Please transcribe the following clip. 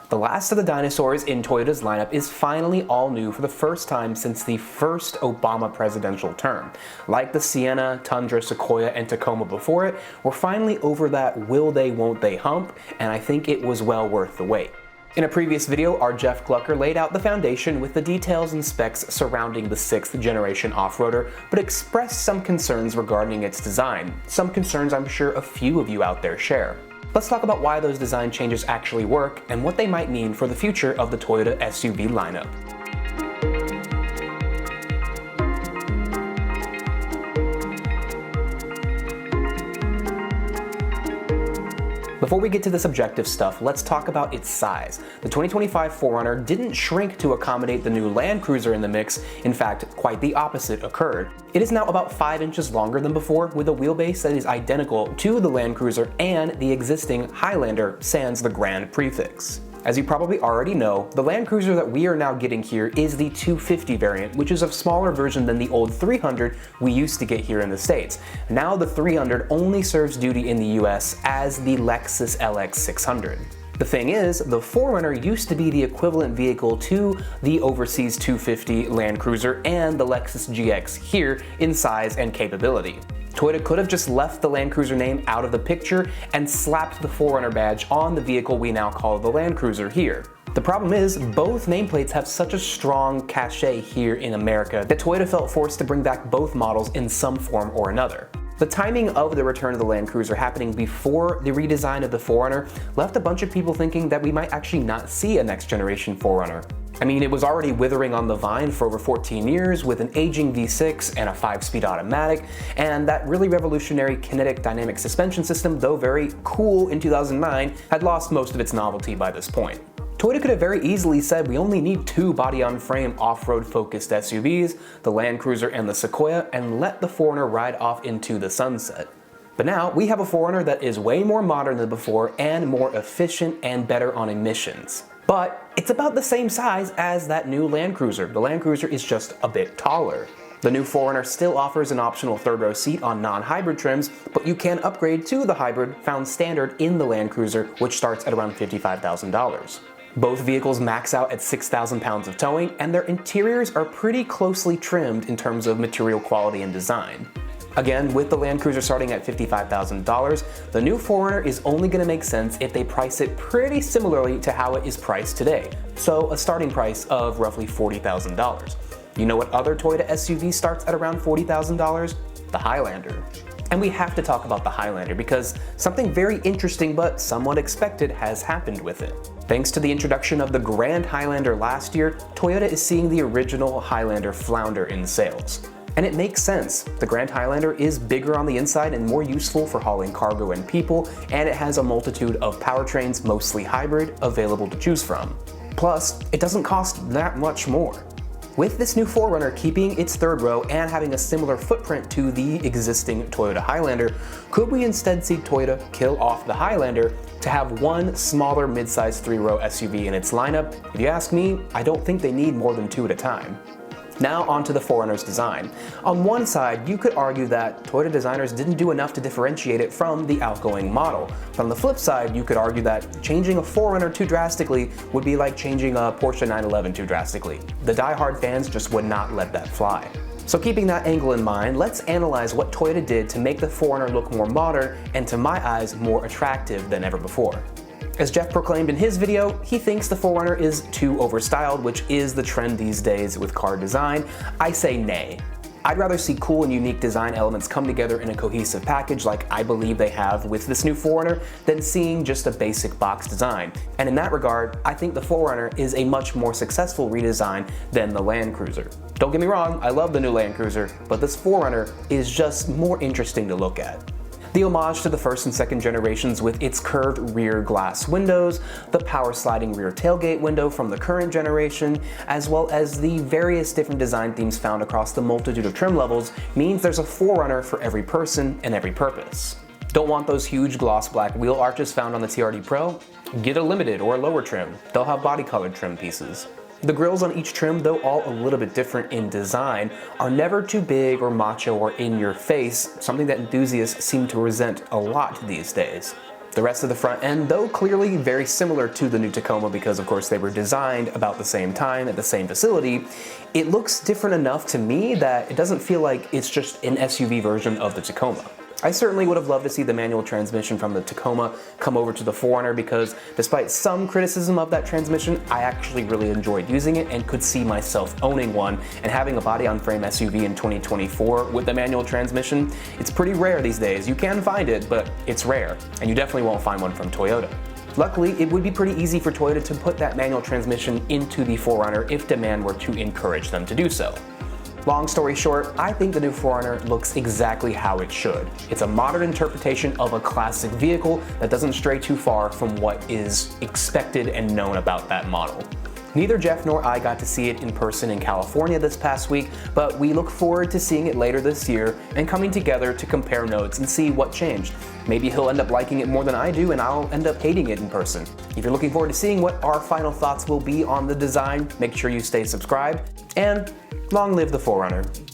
The last of the dinosaurs in Toyota's lineup is finally all new for the first time since the first Obama presidential term. Like the Sienna, Tundra, Sequoia, and Tacoma before it, we're finally over that will they won't they hump, and I think it was well worth the wait. In a previous video, our Jeff Glucker laid out the foundation with the details and specs surrounding the 6th generation off-roader, but expressed some concerns regarding its design. Some concerns I'm sure a few of you out there share. Let's talk about why those design changes actually work and what they might mean for the future of the Toyota SUV lineup. Before we get to the subjective stuff, let's talk about its size. The 2025 4Runner didn't shrink to accommodate the new Land Cruiser in the mix. In fact, quite the opposite occurred. It is now about 5 inches longer than before, with a wheelbase that is identical to the Land Cruiser and the existing Highlander, sans the Grand prefix. As you probably already know, the Land Cruiser that we are now getting here is the 250 variant, which is a smaller version than the old 300 we used to get here in the States. Now the 300 only serves duty in the US as the Lexus LX 600. The thing is, the 4Runner used to be the equivalent vehicle to the overseas 250 Land Cruiser and the Lexus GX here in size and capability. Toyota could have just left the Land Cruiser name out of the picture and slapped the 4Runner badge on the vehicle we now call the Land Cruiser here. The problem is, both nameplates have such a strong cachet here in America that Toyota felt forced to bring back both models in some form or another. The timing of the return of the Land Cruiser happening before the redesign of the 4Runner left a bunch of people thinking that we might actually not see a next generation 4Runner. I mean, it was already withering on the vine for over 14 years with an aging V6 and a 5-speed automatic, and that really revolutionary kinetic dynamic suspension system, though very cool in 2009, had lost most of its novelty by this point. Toyota could have very easily said we only need 2 body-on-frame off-road focused SUVs, the Land Cruiser and the Sequoia, and let the 4Runner ride off into the sunset. But now we have a 4Runner that is way more modern than before and more efficient and better on emissions. But it's about the same size as that new Land Cruiser. The Land Cruiser is just a bit taller. The new 4Runner still offers an optional third row seat on non-hybrid trims, but you can upgrade to the hybrid found standard in the Land Cruiser, which starts at around $55,000. Both vehicles max out at 6,000 pounds of towing, and their interiors are pretty closely trimmed in terms of material quality and design. Again, with the Land Cruiser starting at $55,000, the new 4Runner is only going to make sense if they price it pretty similarly to how it is priced today, so a starting price of roughly $40,000. You know what other Toyota SUV starts at around $40,000? The Highlander. And we have to talk about the Highlander because something very interesting but somewhat expected has happened with it. Thanks to the introduction of the Grand Highlander last year, Toyota is seeing the original Highlander flounder in sales. And it makes sense. The Grand Highlander is bigger on the inside and more useful for hauling cargo and people, and it has a multitude of powertrains, mostly hybrid, available to choose from. Plus, it doesn't cost that much more. With this new 4Runner keeping its third row and having a similar footprint to the existing Toyota Highlander, could we instead see Toyota kill off the Highlander to have one smaller mid-size 3-row SUV in its lineup? If you ask me, I don't think they need more than 2 at a time. Now onto the 4Runner's design. On one side, you could argue that Toyota designers didn't do enough to differentiate it from the outgoing model. But on the flip side, you could argue that changing a 4Runner too drastically would be like changing a Porsche 911 too drastically. The die-hard fans just would not let that fly. So keeping that angle in mind, let's analyze what Toyota did to make the 4Runner look more modern and, to my eyes, more attractive than ever before. As Jeff proclaimed in his video, he thinks the 4Runner is too overstyled, which is the trend these days with car design. I say nay. I'd rather see cool and unique design elements come together in a cohesive package like I believe they have with this new 4Runner than seeing just a basic box design. And in that regard, I think the 4Runner is a much more successful redesign than the Land Cruiser. Don't get me wrong, I love the new Land Cruiser, but this 4Runner is just more interesting to look at. The homage to the first and second generations with its curved rear glass windows, the power sliding rear tailgate window from the current generation, as well as the various different design themes found across the multitude of trim levels means there's a 4Runner for every person and every purpose. Don't want those huge gloss black wheel arches found on the TRD Pro? Get a limited or a lower trim. They'll have body colored trim pieces. The grills on each trim, though all a little bit different in design, are never too big or macho or in your face, something that enthusiasts seem to resent a lot these days. The rest of the front end, though clearly very similar to the new Tacoma because of course they were designed about the same time at the same facility, it looks different enough to me that it doesn't feel like it's just an SUV version of the Tacoma. I certainly would have loved to see the manual transmission from the Tacoma come over to the 4Runner because despite some criticism of that transmission, I actually really enjoyed using it and could see myself owning one, and having a body-on-frame SUV in 2024 with the manual transmission, it's pretty rare these days. You can find it, but it's rare, and you definitely won't find one from Toyota. Luckily, it would be pretty easy for Toyota to put that manual transmission into the 4Runner if demand were to encourage them to do so. Long story short, I think the new 4Runner looks exactly how it should. It's a modern interpretation of a classic vehicle that doesn't stray too far from what is expected and known about that model. Neither Jeff nor I got to see it in person in California this past week, but we look forward to seeing it later this year and coming together to compare notes and see what changed. Maybe he'll end up liking it more than I do and I'll end up hating it in person. If you're looking forward to seeing what our final thoughts will be on the design, make sure you stay subscribed, and long live the 4Runner.